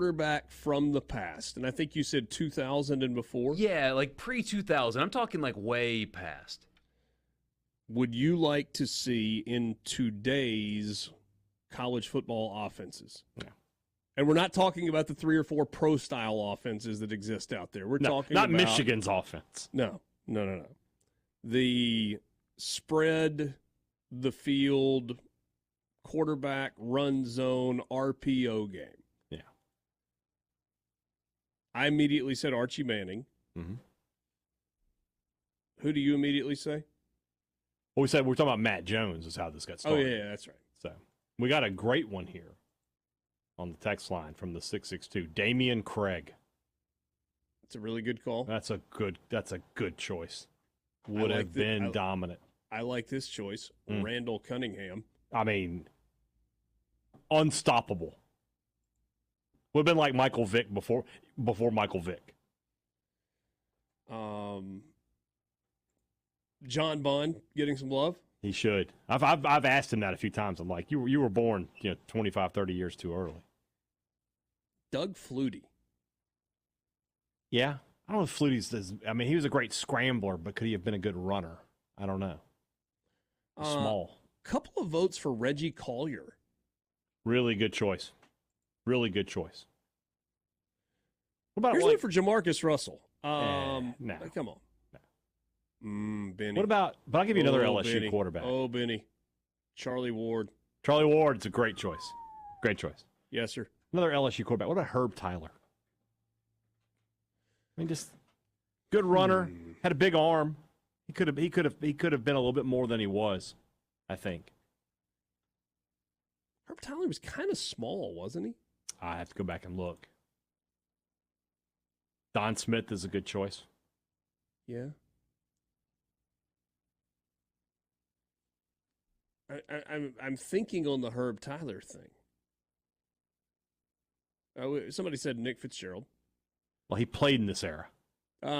quarterback from the past, and I think you said 2000 and before. Yeah, like pre-2000. I'm talking like way past. Would you like to see in today's college football offenses? Yeah. And we're not talking about the 3 or 4 pro-style offenses that exist out there. We're talking not about Michigan's offense. No. The spread, the field, quarterback, run zone, RPO game. Yeah. I immediately said Archie Manning. Mm-hmm. Who do you immediately say? Well, we're talking about Matt Jones is how this got started. Oh, yeah, that's right. So we got a great one here on the text line from the 662. Damian Craig. It's a really good call. That's a good choice. Would have been dominant. I like this choice. Randall Cunningham. I mean, unstoppable. Would have been like Michael Vick before Michael Vick. John Bond getting some love. He should. I've asked him that a few times. I'm like, you were born 25, 30 years too early. Doug Flutie. Yeah. I don't know if Flutie's he was a great scrambler, but could he have been a good runner? I don't know. Small. Couple of votes for Reggie Collier. Really good choice. Really good choice. What about Here's one for Jamarcus Russell. No. Come on. No. Benny. What about, but I'll give you another LSU Benny. quarterback. Oh, Benny. Charlie Ward. Charlie Ward's a great choice. Great choice. Yes, sir. Another LSU quarterback. What about Herb Tyler? I mean, just good runner, had a big arm. He could have been a little bit more than he was, I think. Herb Tyler was kind of small, wasn't he? I have to go back and look. Don Smith is a good choice. Yeah. I'm thinking on the Herb Tyler thing. Somebody said Nick Fitzgerald. Well, he played in this era.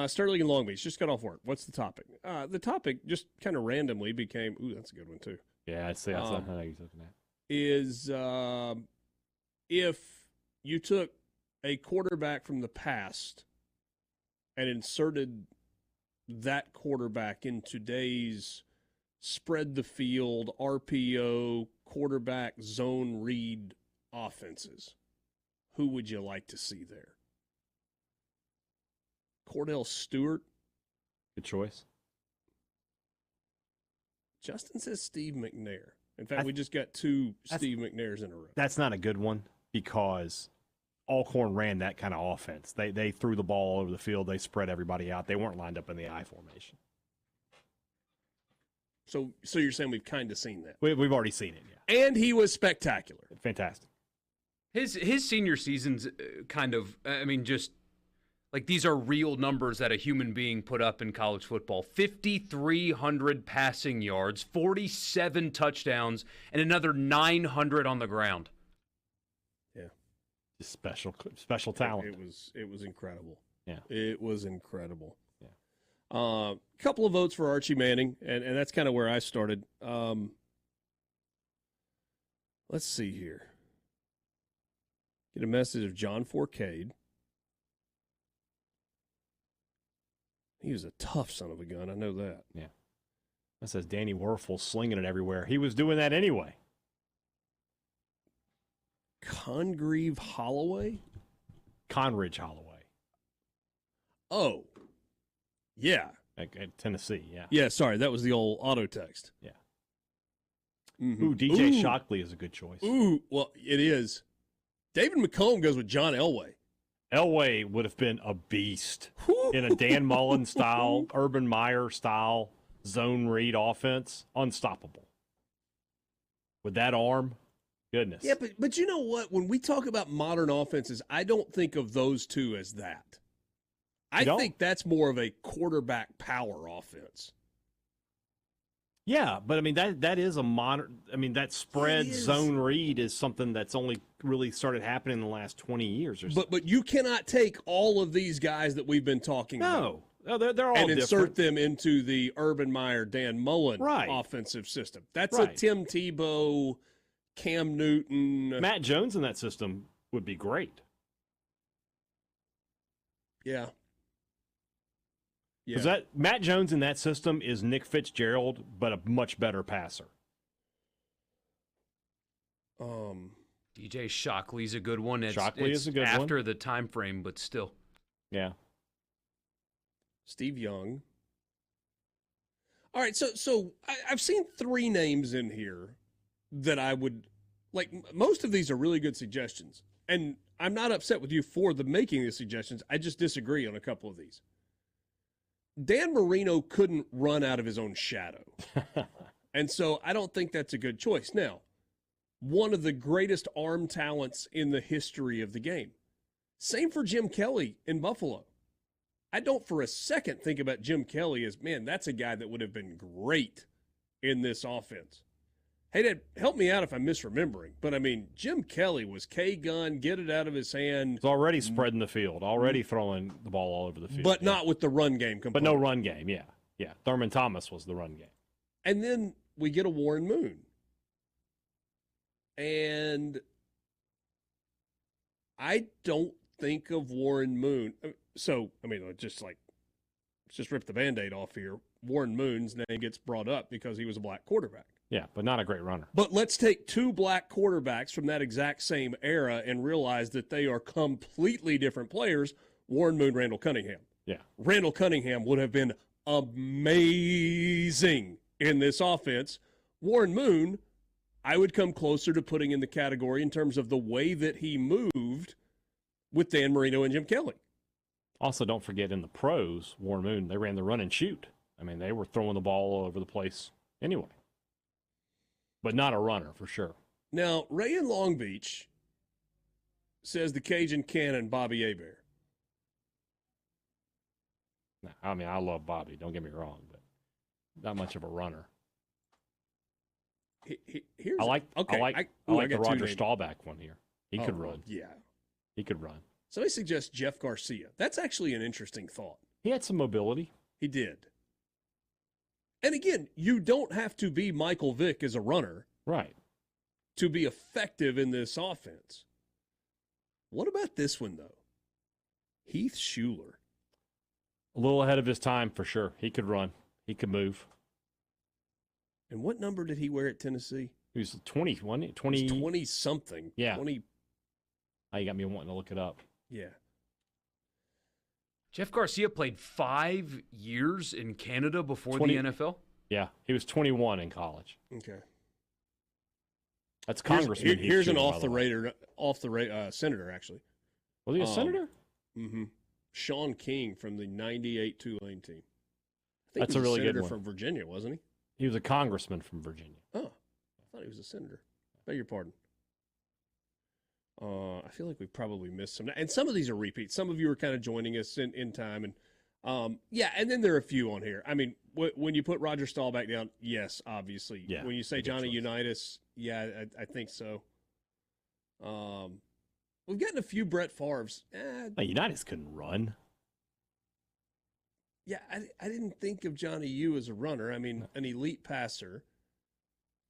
Sterling and Long Beach just got off work. What's the topic? The topic just kind of randomly became. Ooh, that's a good one too. Yeah, that's what you're looking at. Is if you took a quarterback from the past and inserted that quarterback in today's spread the field, RPO, quarterback, zone read offenses, who would you like to see there? Cordell Stewart. Good choice. Justin says Steve McNair. In fact, we just got 2 Steve McNairs in a row. That's not a good one because Alcorn ran that kind of offense. They threw the ball all over the field. They spread everybody out. They weren't lined up in the I formation. So you're saying we've kind of seen that? We've already seen it, yeah. And he was spectacular. Fantastic. His senior season's kind of, just like these are real numbers that a human being put up in college football. 5,300 passing yards, 47 touchdowns, and another 900 on the ground. Yeah. Just special talent. It was incredible. Yeah. It was incredible. Yeah. Couple of votes for Archie Manning, and that's kind of where I started. Let's see here. Get a message of John Forcade. He was a tough son of a gun. I know that. Yeah. That says Danny Werfel slinging it everywhere. He was doing that anyway. Congreve Holloway? Conridge Holloway. Oh. Yeah. At Tennessee, yeah. Yeah, sorry. That was the old auto text. Yeah. Mm-hmm. Ooh, DJ Shockley is a good choice. Ooh, well, it is. David McComb goes with John Elway. Elway would have been a beast in a Dan Mullen style, Urban Meyer style zone read offense. Unstoppable. With that arm, goodness. Yeah, but you know what? When we talk about modern offenses, I don't think of those two as that. I think that's more of a quarterback power offense. Yeah, but that is a modern. That spread zone read is something that's only really started happening in the last 20 years or so. But you cannot take all of these guys that we've been talking about. No, they're all and different. Insert them into the Urban Meyer, Dan Mullen offensive system. That's a Tim Tebow, Cam Newton. Matt Jones in that system would be great. Yeah. Because that Matt Jones in that system is Nick Fitzgerald, but a much better passer. DJ Shockley's a good one. Shockley is a good one. After the time frame, but still. Yeah. Steve Young. All right, so I've seen 3 names in here that I would like. Most of these are really good suggestions, and I'm not upset with you for the making the suggestions. I just disagree on a couple of these. Dan Marino couldn't run out of his own shadow, and so I don't think that's a good choice. Now, one of the greatest arm talents in the history of the game. Same for Jim Kelly in Buffalo. I don't for a second think about Jim Kelly as, man, that's a guy that would have been great in this offense. Hey, Dad, help me out if I'm misremembering. But, I mean, Jim Kelly was K-gun, get it out of his hand. He's already spreading the field, already throwing the ball all over the field. But not with the run game component. But no run game, yeah. Yeah, Thurman Thomas was the run game. And then we get a Warren Moon. And I don't think of Warren Moon. So, I mean, just rip the Band-Aid off here. Warren Moon's name gets brought up because he was a black quarterback. Yeah, but not a great runner. But let's take 2 black quarterbacks from that exact same era and realize that they are completely different players. Warren Moon, Randall Cunningham. Yeah. Randall Cunningham would have been amazing in this offense. Warren Moon, I would come closer to putting in the category in terms of the way that he moved with Dan Marino and Jim Kelly. Also, don't forget in the pros, Warren Moon, they ran the run and shoot. I mean, they were throwing the ball all over the place anyway. But not a runner, for sure. Now, Ray in Long Beach says the Cajun Cannon, Bobby Hebert. I mean, I love Bobby, don't get me wrong, but not much of a runner. I like the Roger Staubach one here. He could run. Yeah. He could run. Somebody suggests Jeff Garcia. That's actually an interesting thought. He had some mobility. He did. And again, you don't have to be Michael Vick as a runner. Right. To be effective in this offense. What about this one, though? Heath Shuler. A little ahead of his time, for sure. He could run. He could move. And what number did he wear at Tennessee? He was 20, wasn't he? 20. 20-something. Yeah. 20. Now you got me wanting to look it up. Yeah. Jeff Garcia played 5 years in Canada before the NFL? Yeah. He was 21 in college. Okay. That's Congressman. Here's an senator, actually. Was he a senator? Mm-hmm. Sean King from the 98 Tulane team. I think That's he a was really good senator one. from Virginia, wasn't he? He was a congressman from Virginia. Oh, I thought he was a senator. Beg your pardon. I feel like we probably missed some. And some of these are repeats. Some of you are kind of joining us in time. And, and then there are a few on here. I mean, when you put Roger Staubach down, yes, obviously. Yeah, when you say Johnny Unitas, yeah, I think so. We've gotten a few Brett Favre's. Unitas couldn't run. Yeah, I didn't think of Johnny U as a runner. I mean, an elite passer.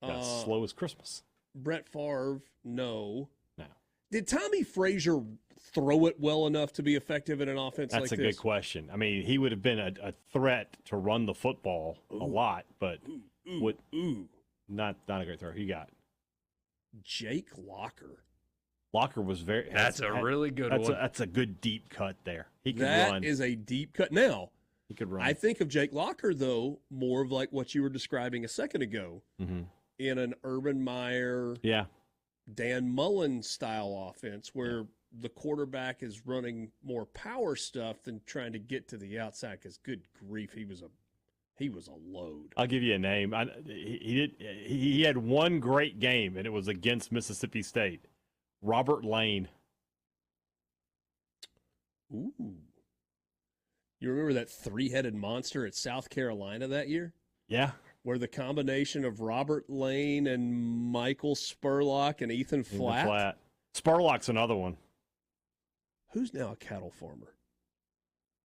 Slow as Christmas. Brett Favre, no. No. Did Tommy Frazier throw it well enough to be effective in an offense like this? That's a good question. I mean, he would have been a threat to run the football a lot, but not a great throw. He got Jake Locker. Locker was very. That's a really good one. That's a good deep cut there. He could run. That is a deep cut. Now, he could run. I think of Jake Locker, though, more of like what you were describing a second ago in an Urban Meyer, Dan Mullen style offense where the quarterback is running more power stuff than trying to get to the outside. Because good grief, he was a load. I'll give you a name. He had one great game, and it was against Mississippi State. Robert Lane. Ooh. You remember that 3-headed monster at South Carolina that year? Yeah. Where the combination of Robert Lane and Michael Spurlock and Ethan Flatt. Spurlock's another one. Who's now a cattle farmer?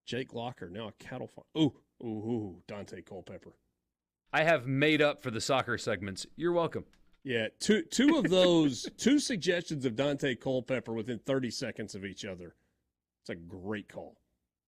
Jake Locker, now a cattle farmer. Ooh, Dante Culpepper. I have made up for the soccer segments. You're welcome. Yeah, two of those, 2 suggestions of Dante Culpepper within 30 seconds of each other. It's a great call.